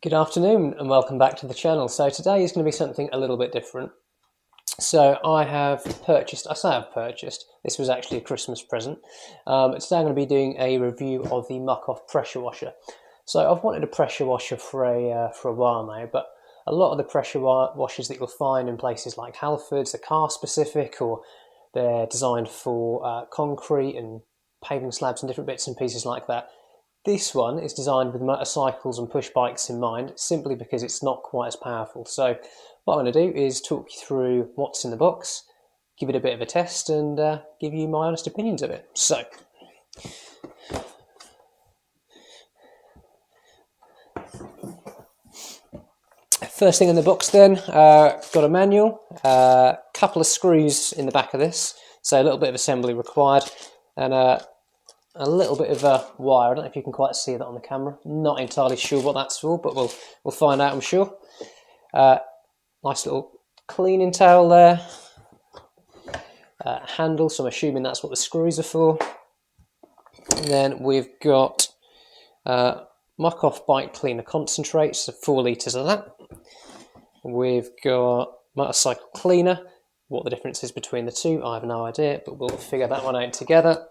Good afternoon and welcome back to the channel. So today is going to be something a little bit different. So I have purchased, this was actually a Christmas present. Today I'm going to be doing a review of the Muc-Off Pressure Washer. So I've wanted a pressure washer for a while now, but a lot of the pressure washers that you'll find in places like Halfords are car specific, or they're designed for concrete and paving slabs and different bits and pieces like that. This one is designed with motorcycles and push bikes in mind, simply because it's not quite as powerful. So what I'm going to do is talk you through what's in the box, give it a bit of a test, and give you my honest opinions of it. So, first thing in the box then, got a manual, a couple of screws in the back of this, so a little bit of assembly required, and a little bit of a wire. I don't know if you can quite see that on the camera. Not entirely sure what that's for, but we'll find out, I'm sure. Nice little cleaning towel there. Handle, so I'm assuming that's what the screws are for. And then we've got Muc-Off Bike Cleaner Concentrate, so 4 litres of that. We've got motorcycle cleaner. What the difference is between the two, I have no idea, but we'll figure that one out together.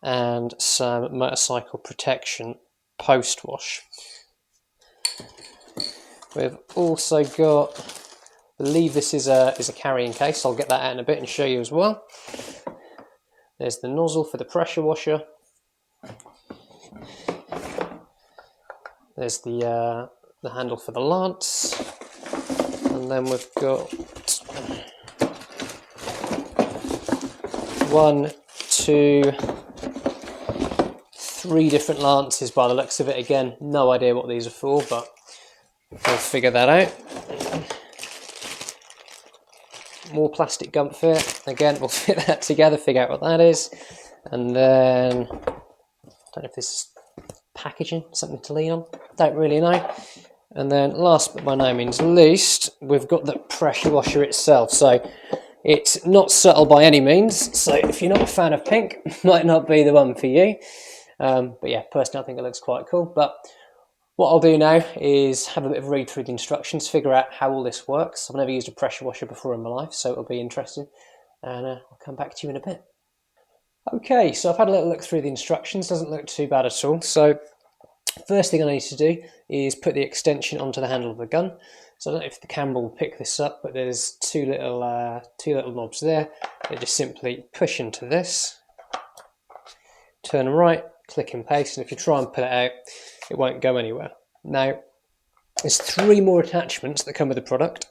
And some motorcycle protection post wash. We've also got, I believe this is a carrying case. I'll get that out in a bit and show you as well. There's the nozzle for the pressure washer. There's the handle for the lance, and then we've got 1, 2, 3 different lances by the looks of it. Again, no idea what these are for, but we'll figure that out. More plastic gump fit. Again, we'll fit that together, figure out what that is. And then, I don't know if this is packaging, something to lean on. Don't really know. And then last but by no means least, we've got the pressure washer itself. So it's not subtle by any means. So if you're not a fan of pink, might not be the one for you. But yeah, personally I think it looks quite cool. But what I'll do now is have a bit of a read through the instructions, figure out how all this works. I've never used a pressure washer before in my life, so it'll be interesting. And I'll come back to you in a bit. Okay, so I've had a little look through the instructions. Doesn't look too bad at all. So first thing I need to do is put the extension onto the handle of the gun. So I don't know if the camera will pick this up, but there's two little knobs there. They just simply push into this, turn right, click and paste, and if you try and pull it out, it won't go anywhere. Now, there's 3 more attachments that come with the product.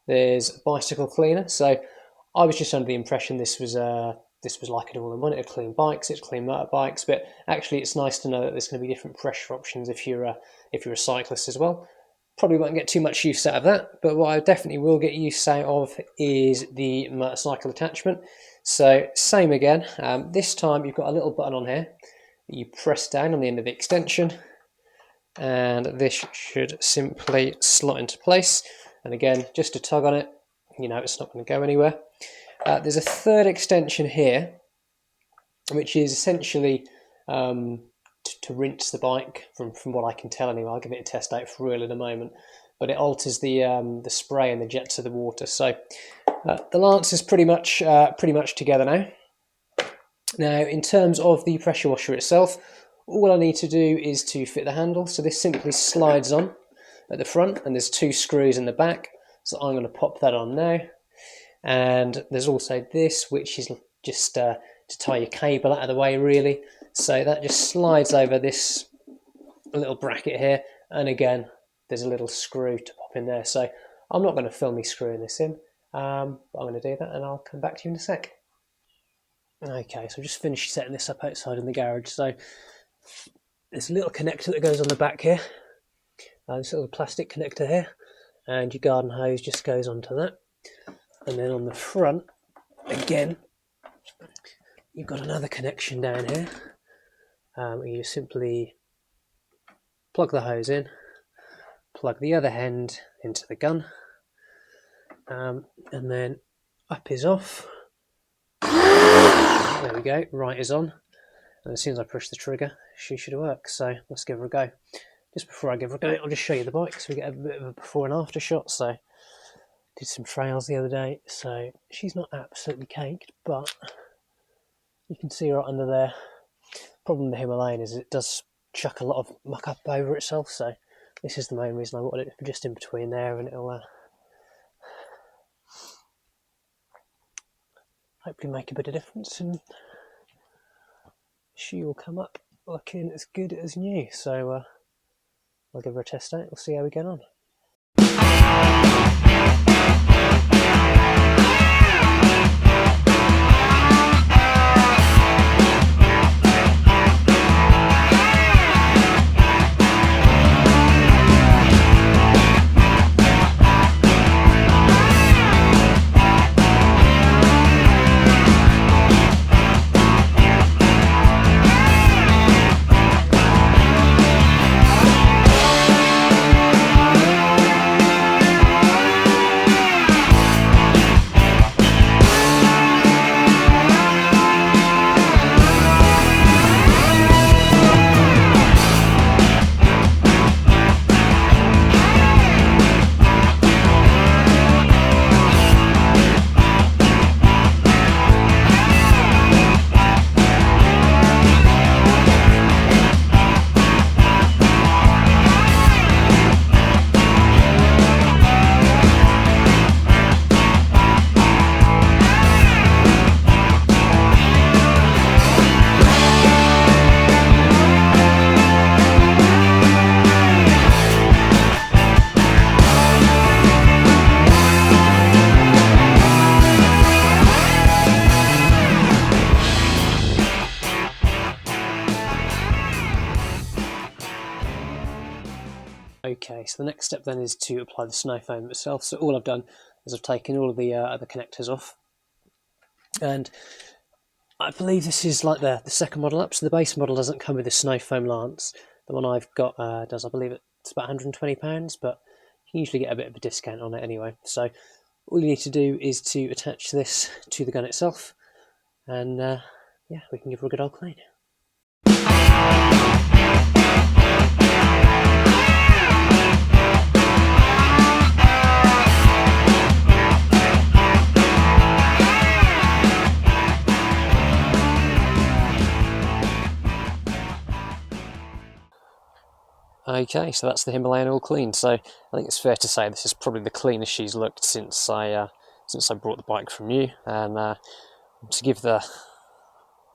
There's a bicycle cleaner. So I was just under the impression this was like an all-in-one. It'd clean bikes, it'd clean motorbikes, but actually it's nice to know that there's going to be different pressure options if you're a cyclist as well. Probably won't get too much use out of that, but what I definitely will get use out of is the motorcycle attachment. So same again, this time you've got a little button on here. You press down on the end of the extension, and this should simply slot into place. And again, just to tug on it, you know it's not going to go anywhere. There's a third extension here, which is essentially to rinse the bike, from what I can tell anyway. I'll give it a test out for real in a moment, but it alters the spray and the jets of the water. So the lance is pretty much together now. Now, in terms of the pressure washer itself, all I need to do is to fit the handle. So this simply slides on at the front, and there's 2 screws in the back. So I'm going to pop that on now. And there's also this, which is just to tie your cable out of the way, really. So that just slides over this little bracket here. And again, there's a little screw to pop in there. So I'm not going to film me screwing this in, but I'm going to do that, and I'll come back to you in a sec. Okay, so I've just finished setting this up outside in the garage. So there's a little connector that goes on the back here. This little plastic connector here, and your garden hose just goes onto that. And then on the front, again, you've got another connection down here. You simply plug the hose in, plug the other end into the gun, and then up is off. There we go, right is on. And as soon as I push the trigger, she should work. So let's give her a go. just before I give her a go, I'll just show you the bike so we get a bit of a before and after shot. So did some trails the other day, so she's not absolutely caked, but you can see right under there. Problem with the Himalayan is it does chuck a lot of muck up over itself, so this is the main reason I wanted it just in between there, and it'll hopefully make a bit of difference, and she will come up looking as good as new. So I'll give her a test out, we'll see how we get on. Okay, so the next step then is to apply the snow foam itself. So all I've done is I've taken all of the connectors off, and I believe this is like the second model up. So the base model doesn't come with the snow foam lance. The one I've got does. I believe it's about £120, but you can usually get a bit of a discount on it anyway. So all you need to do is to attach this to the gun itself, and yeah, we can give her a good old clean. Okay, so that's the Himalayan all clean. So I think it's fair to say this is probably the cleanest she's looked since I brought the bike from you. And to give the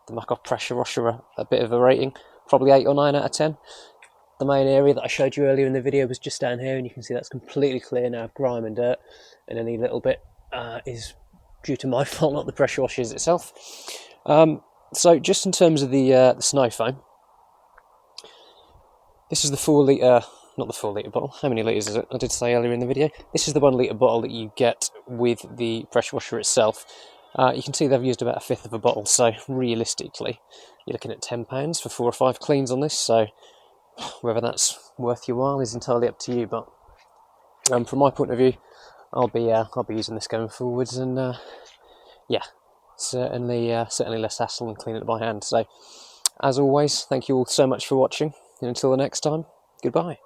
Muc-Off Pressure Washer a bit of a rating, probably 8 or 9 out of 10. The main area that I showed you earlier in the video was just down here, and you can see that's completely clear now of grime and dirt, and any little bit is due to my fault, not the pressure washers itself. So just in terms of the snow foam, this is the 4 litre, not the 4 litre bottle. How many litres is it? I did say earlier in the video. This is the 1 litre bottle that you get with the pressure washer itself. You can see they've used about 1/5 of a bottle, so realistically, you're looking at £10 for 4 or 5 cleans on this. So whether that's worth your while is entirely up to you. But from my point of view, I'll be using this going forwards, and yeah, certainly less hassle than cleaning it by hand. So as always, thank you all so much for watching. And until the next time, goodbye.